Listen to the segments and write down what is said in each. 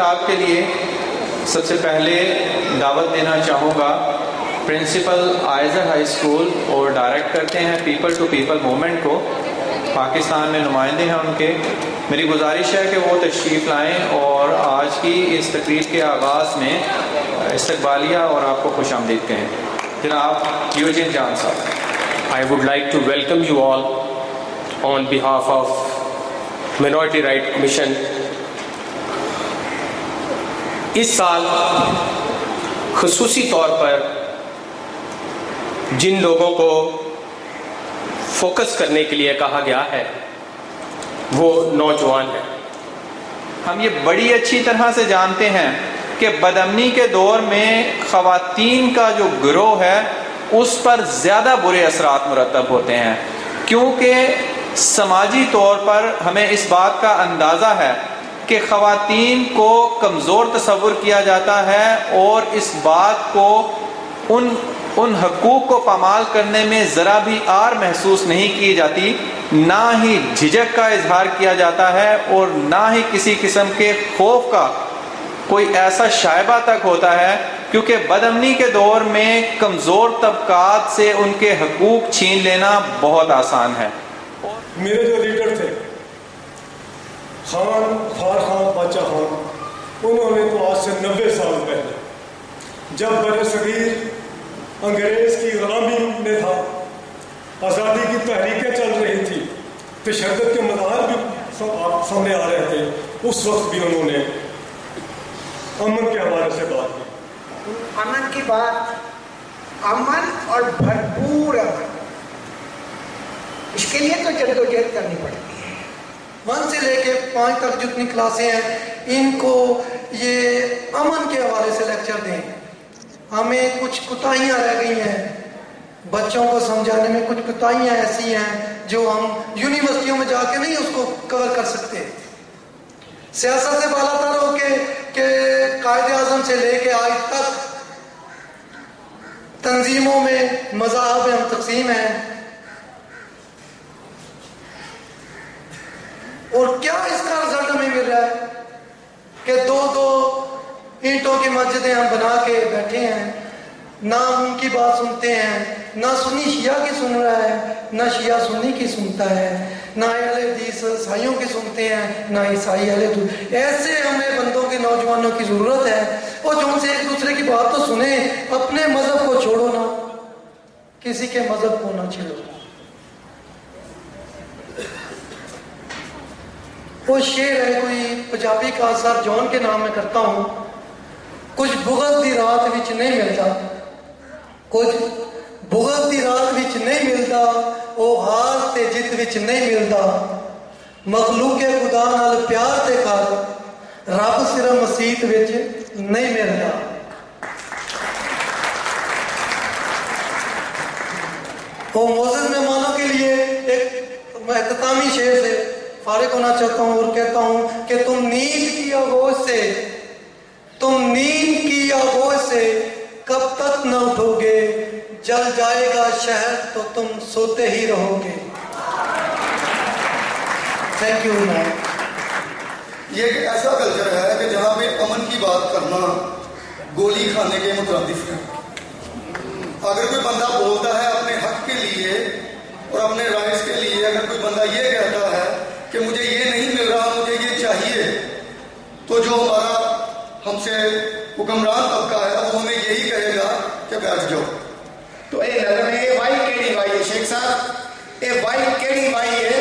خطاب کے لیے سب سے پہلے دعوت دینا چاہوں گا پرنسپل آئزر ہائی اسکول اور ڈائریکٹ کرتے ہیں پیپل ٹو پیپل موومنٹ کو، پاکستان میں نمائندے ہیں ان کے. میری گزارش ہے کہ وہ تشریف لائیں اور آج کی اس تقریب کے آغاز میں استقبالیہ اور آپ کو خوش آمدید کہیں. جناب یوجین جان صاحب. I would like to welcome you all on behalf of Minority Right Commission. اس سال خصوصی طور پر جن لوگوں کو فوکس کرنے کے لیے کہا گیا ہے وہ نوجوان ہیں. ہم یہ بڑی اچھی طرح سے جانتے ہیں کہ بدامنی کے دور میں خواتین کا جو گروہ ہے اس پر زیادہ برے اثرات مرتب ہوتے ہیں، کیونکہ سماجی طور پر ہمیں اس بات کا اندازہ ہے کہ خواتین کو کمزور تصور کیا جاتا ہے اور اس بات کو ان حقوق کو پامال کرنے میں ذرا بھی آر محسوس نہیں کی جاتی، نہ ہی جھجک کا اظہار کیا جاتا ہے اور نہ ہی کسی قسم کے خوف کا کوئی ایسا شائبہ تک ہوتا ہے، کیونکہ بدامنی کے دور میں کمزور طبقات سے ان کے حقوق چھین لینا بہت آسان ہے. میرے جو لیڈر تھے خان فار خان باچا خان، انہوں نے تو آج سے 90 سال پہلے جب بر صغیر انگریز کی غلامی میں تھا، آزادی کی تحریکیں چل رہی تھی، تشدد کے مظاہر بھی سامنے آ رہے تھے، اس وقت بھی انہوں نے امن کے حوالے سے بات کی. امن کی بات، امن اور بھرپور امن، اس کے لیے تو جدوجہد کرنی پڑتی ہے. 1 سے لے کے 5 تک جتنی کلاسیں ہیں ان کو یہ امن کے حوالے سے لیکچر دیں. ہمیں کچھ کوتاہیاں رہ گئی ہیں بچوں کو سمجھانے میں، کچھ کوتاہیاں ایسی ہیں جو ہم یونیورسٹیوں میں جا کے نہیں اس کو کور کر سکتے. سیاست سے بالا تر ہو کے کہ قائد اعظم سے لے کے آج تک تنظیموں میں مذاہب ہم تقسیم ہیں، اور کیا اس کا رزلٹ ہمیں مل رہا ہے کہ 2 اینٹوں کی مسجدیں ہم بنا کے بیٹھے ہیں، نہ ان کی بات سنتے ہیں، نہ سنی شیعہ کی سن رہا ہے، نہ شیعہ سنی کی سنتا ہے، نہ اہل حدیث عیسائیوں کی سنتے ہیں، نہ عیسائی اہل حدیث. ایسے ہمیں بندوں کے نوجوانوں کی ضرورت ہے اور جو ان سے ایک دوسرے کی بات تو سنیں. اپنے مذہب کو چھوڑو نا، کسی کے مذہب کو نہ چھیڑو. وہ شعر ہے کوئی پنجابی کا، سر جون کے نام میں کرتا ہوں. کچھ بغض دی رات وچ نہیں ملتا، کچھ بغض دی رات وچ نہیں ملتا، او ہار تے جت وچ نہیں ملتا. مخلوق خدا نال پیار تے کر، رب صرف مسیت وچ نہیں ملتا. وہ معزز مہمانوں کے لیے ایک میں اختتامی شعر سے فارغ ہونا چاہتا ہوں اور کہتا ہوں کہ تم نیند کی آغوش سے، تم نیند کی آغوش سے کب تک نہ اٹھو گے، جل جائے گا شہر تو تم سوتے ہی رہو گے. Thank you. یہ ایک ایسا کلچر ہے کہ جہاں پہ امن کی بات کرنا گولی کھانے کے مترادف ہے. اگر کوئی بندہ بولتا ہے اپنے حق کے لیے اور اپنے رائٹس کے لیے، اگر کوئی بندہ یہ کہتا ہے کہ مجھے یہ نہیں مل رہا، مجھے یہ چاہیے، تو جو ہمارا ہم سے حکمران طبقہ ہے وہ ہمیں یہی کہے گا کہ بیٹھ جاؤ. تو اے نظر میں اے وائی کیڑی وائی ہے شیخ صاحب، اے وائی کیڑی وائی ہے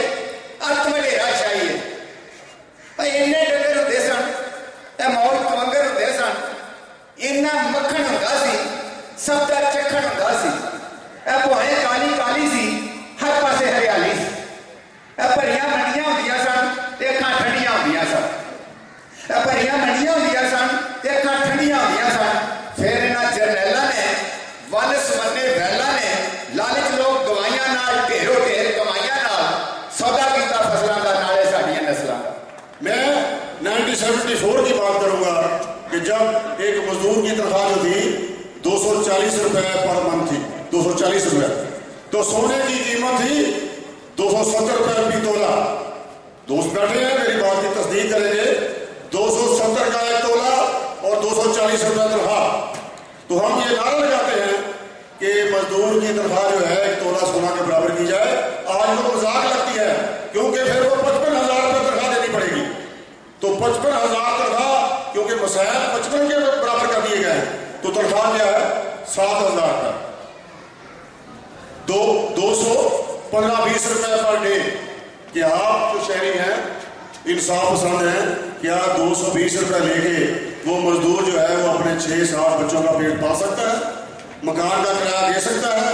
ات ویلے راہ چاہیے. اینے ڈنگر ہوتے سن، اے مول کمنگر ہوتے سن، اینا مکھن ہوتا سی، سب دا چکھن ہوتا سی. اے پوہے کالی کالی سی، ہر پاسے ہریالی سی. اے پریاں منڈیاں ہوندیاں سن تے اکھاں ٹھنڈیاں ہوندیاں سن. اے پریاں منڈیاں ہوندیاں سن تے اکھاں ٹھنڈیاں ہوندیاں سن. پھر انہاں جرنیلاں نے ون سمنے ویلاں نے لالچ لوگ دوائیاں نال ڈھیرو ڈھیر کمائیاں نال سودا کیتا فصلاں دا نالے ساڈیاں نسلاں. میں 1974 کی بات کروں گا کہ جب ایک مزدور کی تنخواہ جو تھی 240 روپے پر منتھ تھی، 240 روپے، تو سونے کی قیمت تھی 270 روپے فی تولہ. دوست بیٹھے ہیں میری بات کی تصدیق کریں گے. 270 का 1 तोला और 240 रुपये तनख्वाह। तो हम ये नारा लगाते हैं कि मजदूर की तनख्वाह जो है 1 तोला सोना के बराबर की जाए। आज तो मजाक लगती है क्योंकि फिर वो 55,000 रुपये तनख्वाह देनी पड़ेगी। तो 55,000 तनख्वाह, क्योंकि मसाइल 55 के बराबर कर दिए गए हैं, तो तनख्वाह क्या है 7,000 का, 215-20 रुपये पर डे। कि आप जो शहरी हैं, इंसाफ पसंद हैं, क्या 220 रुपये लेके वो मजदूर जो है वो अपने 6-7 बच्चों का पेट पाल सकता है, मकान का किराया दे सकता है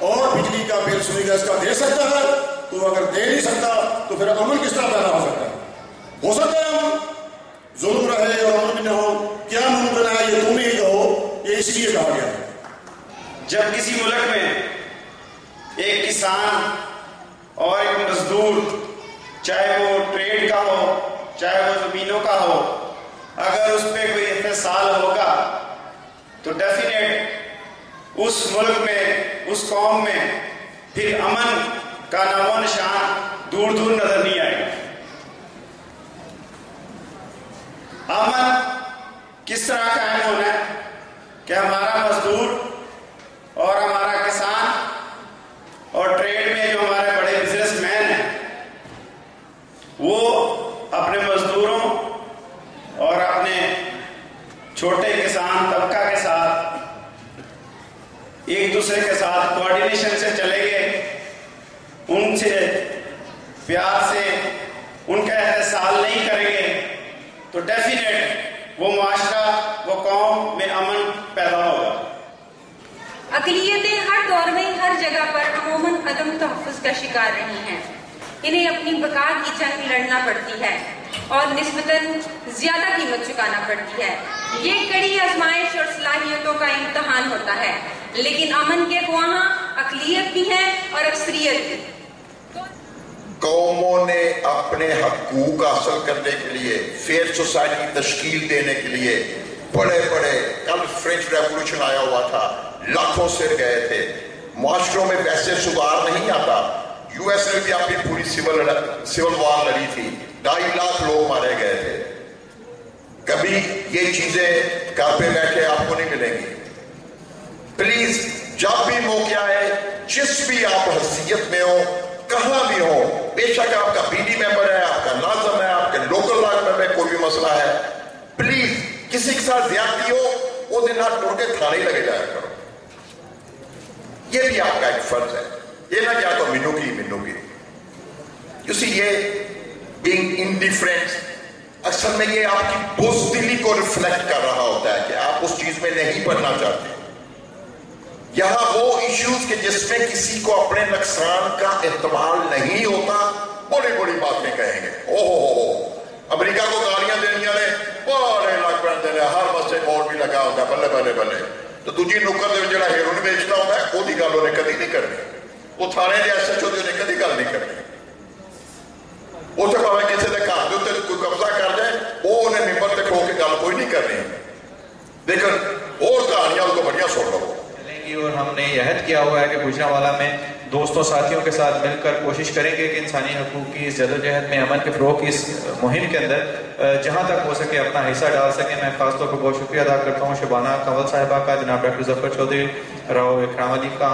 और बिजली का बिल सुई गैस का दे सकता है? तो अगर दे नहीं सकता तो फिर अमन किस तरह पैदा हो सकता है? हो सकता है अमन? जुल्म रहे और अमन भी न हो, क्या मुमकिन है? ये तुम ही कहो, ये इसलिए कहा गया है। जब किसी मुल्क में एक किसान और एक मजदूर, चाहे वो ट्रेड का हो चाहे वो जमीनों का हो, अगर उस पर कोई इत्तेसाल होगा तो डेफिनेट उस मुल्क में, उस कौम में फिर अमन का नामो निशान दूर दूर नजर नहीं आएगा। अमन किस तरह कायम होना है कि हमारा मजदूर और हमारा किसान और ट्रेड में जो हमारे बड़े बिजनेसमैन हैं वो अपने मजदूरों और अपने छोटे किसान तबका के साथ एक दूसरे के साथ कोऑर्डिनेशन से चलेंगे, उनसे प्यार से उनका एहसास नहीं करेंगे तो डेफिनेट वो माशरा, वो कौम में अमन पैदा होगा। अक़लियतें हर दौर में हर जगह पर अमूमन अदम तहफ़्फ़ुज़ का शिकार रही हैं। इन्हें अपनी बका की जंग लड़ना पड़ती है और निस्बतन ज्यादा कीमत चुकाना पड़ती है। ये कड़ी आजमाइश और सलाहियतों का इम्तहान होता है, लेकिन अमन के ख्वाह अक़लियत भी है और अक्सरियत भी। कौमों ने अपने हकूक हासिल करने के लिए, फेयर सोसाइटी तश्कील देने के लिए बड़े बड़े, कल फ्रेंच रेवोल्यूशन आया हुआ था, लाखों सिर गए थे, माशरों में वैसे सुधार नहीं आता। यूएस ने भी अपनी पूरी सिविल वॉर लड़ी थी, 2.5 लाख लोग मारे गए थे। कभी ये चीजें घर पे बैठे आपको नहीं मिलेंगी। प्लीज जब भी मौके आए, जिस भी आप हैसियत में हो, कहां भी हो, बेशक आपका बीडी मेंबर है, आपका नाज़म है, आपके लोकल लाजम में कोई भी मसला है, प्लीज किसी के साथ ज्यादती हो वो दिन हाथ तोड़ के थाने लगे जाया करो। ये भी आपका एक फर्ज है। ये ना क्या तो मिनोगी यू सी, ये बीइंग इंडिफरेंस असल में ये आपकी बुज़दिली को रिफ्लेक्ट कर रहा होता है कि आप उस चीज में नहीं पढ़ना चाहते। यहां वो इश्यूज के जिसमें किसी को अपने नुकसान का एहतमाल नहीं होता, बड़ी बड़ी बातें कहेंगे। ओहो, अमेरिका को गालियां देने वाले बड़े लग पैंदे ने, हर बस्ते बोर्ड भी लगा होता, बल्ले बल्ले बल्ले। तो दूजी नुक्कर दे जो हेरोइन बेचता होता है ਉਹਦੀ ਗੱਲ ਉਹਨੇ कभी नहीं करनी, वो थाने के SHO ने कभी गल नहीं करनी। ਉੱਥੇ ਭਾਵੇਂ ਕਿਸੇ ਦੇ ਘਰ ਦੇ ਉੱਤੇ ਕੋਈ ਕਬਜ਼ਾ ਕਰ ਜਾਏ, ਉਹ ਉਹਨੇ ਮਿੰਬਰ ਤੇ ਖੋ ਕੇ ਗੱਲ ਕੋਈ नहीं करनी। लेकिन और कहानियां उसको बढ़िया सुन लो। और हमने ये अहद किया हुआ है कि गुजरांवाला में दोस्तों साथियों के साथ मिलकर कोशिश करेंगे कि इंसानी हकूक़ की इस जदोजहद में, अमन के फ़रोग़ की इस मुहिम के अंदर जहाँ तक हो सके अपना हिस्सा डाल सकें। मैं ख़ासतौर पर बहुत शुक्रिया अदा करता हूँ शबाना कंवल साहिबा का, जनाब डॉक्टर ज़फ़र चौधरी, राव इकराम अली का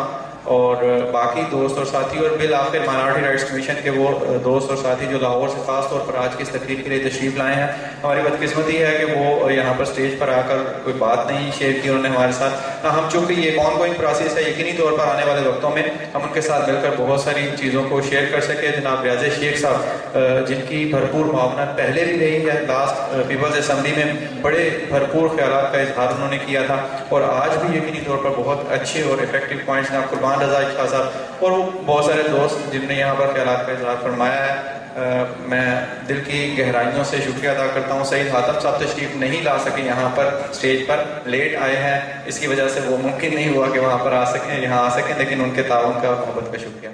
और बाकी दोस्त और साथी, और बिल आखिर माइनॉरिटी राइट्स कमीशन के वो दोस्त और साथी जो लाहौर से ख़ास तौर पर आज की इस तकरीर के लिए तशरीफ़ लाए हैं। हमारी बदकिस्मती है कि वो यहाँ पर स्टेज पर आकर कोई बात नहीं शेयर की उन्होंने हमारे साथ। हम चूँकि ये ऑनगोइंग प्रोसेस है, यकीनी तौर पर आने वाले वक्तों में हम उनके साथ मिलकर बहुत सारी चीज़ों को शेयर कर सके। जनाब रियाज शेख साहब, जिनकी भरपूर मावनत पहले भी रही है, लास्ट पीपल्स असम्बली में बड़े भरपूर ख्यालात का इजहार उन्होंने किया था और आज भी यकीनी तौर पर बहुत अच्छे और इफेक्टिव पॉइंट्स जनाब कुर्बान रज़ा खां साहब और वो बहुत सारे दोस्त जिनने यहाँ पर ख्यालात का इजहार फरमाया है। मैं दिल की गहराइयों से शुक्रिया अदा करता हूँ। सईद हातम साहब तशरीफ नहीं ला सके यहाँ पर, स्टेज पर लेट आए हैं, इसकी वजह से वो मुमकिन नहीं हुआ कि वहाँ पर आ सकें, यहाँ आ सकें, लेकिन उनके ताउन का, मोहब्बत का शुक्रिया।